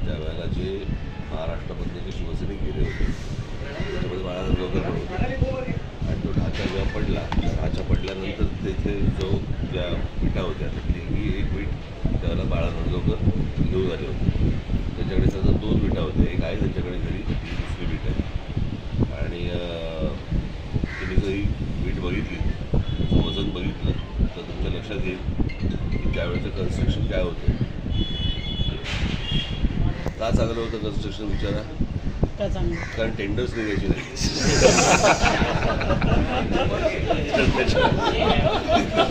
त्यावेळेला जे महाराष्ट्रामधले जे शिवसैनिक गेले होते त्याच्यामध्ये बाळा नांदगावकर पण होते आणि तो ढाचा जेव्हा पडला ढाचा पडल्यानंतर तेथे जो ज्या विटा होत्या त्यातली एक वीट त्यावेळेला बाळा नांदगावकर घेऊन आले होते. त्याच्याकडे त्याचा 2 विटा होत्या, एक आहे त्यांच्याकडे घरी, दुसरी वीट आहे. आणि त्यांनी जरी वीट बघितली त्याचं वजन बघितलं तर तुमच्या लक्षात येईल की त्यावेळेचं कन्स्ट्रक्शन काय होतं. का चांगलं होतं कन्स्ट्रक्शन विचारा. कारण टेंडर्स निघायचे नाही.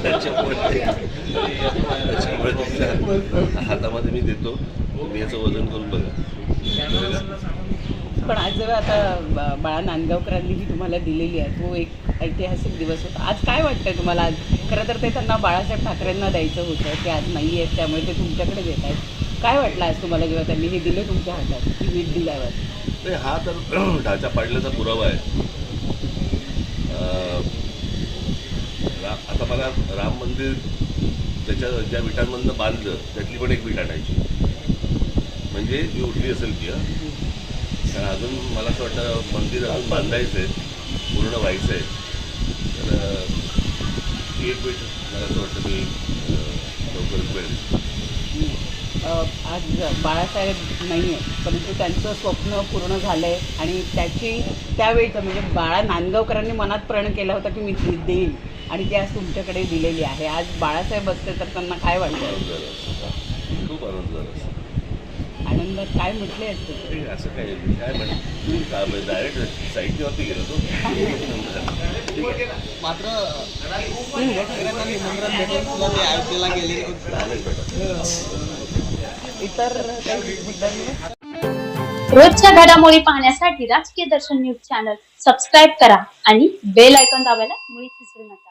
त्याच्यामुळे तुमच्या हातामध्ये मी देतो, तुम्ही याचं वजन करून बघा. पण आज जेव्हा आता बाळा नांदगावकरांनी ही तुम्हाला दिलेली आहे तो एक ऐतिहासिक दिवस होता. आज काय वाटतंय तुम्हाला? आज खरं तर ते त्यांना बाळासाहेब ठाकरेंना द्यायचं होतं, ते आज नाही आहेत, त्यामुळे ते तुमच्याकडे देत आहेत. काय वाटलं आज तुम्हाला जेव्हा त्यांनी हे दिलं तुमच्या हातात की वीट दिल्यावर? नाही, हा तर ढाचा पाडल्याचा पुरावा आहे. आता बघा, राम मंदिर त्याच्या ज्या विटांमधनं बांधलं त्यातली पण एक वीट आणायची, म्हणजे जी उठली असेल ती. कारण अजून मला असं वाटतं मंदिर अजून बांधायचं आहे, पूर्ण व्हायचं आहे. तर ती एक वीट मला असं वाटतं मी लवकरच मिळेल. आज बाळासाहेब नाही आहे परंतु त्यांचं स्वप्न पूर्ण झालं आहे आणि त्यावेळीचं म्हणजे बाळा नांदगावकरांनी मनात प्रण केला होता की मी देईन आणि ती आज तुमच्याकडे दिलेली आहे. आज बाळासाहेब असते तर त्यांना काय वाटतं? आनंद झाला असता, खूप आनंद झाला असता. आनंदात काय म्हटले असते? असं काय म्हणत डायरेक्ट साहित्यावरती गेलो तो. मात्र निमंत्रण भेटून सुद्धा ते आयपीएलला गेले. इतर काही मुद्द्यांवर रोजच्या घडामोडी पाहण्यासाठी राजकीय दर्शन न्यूज चॅनल सबस्क्राईब करा आणि बेल आयकॉन दाबायला मुळीच विसरू नका.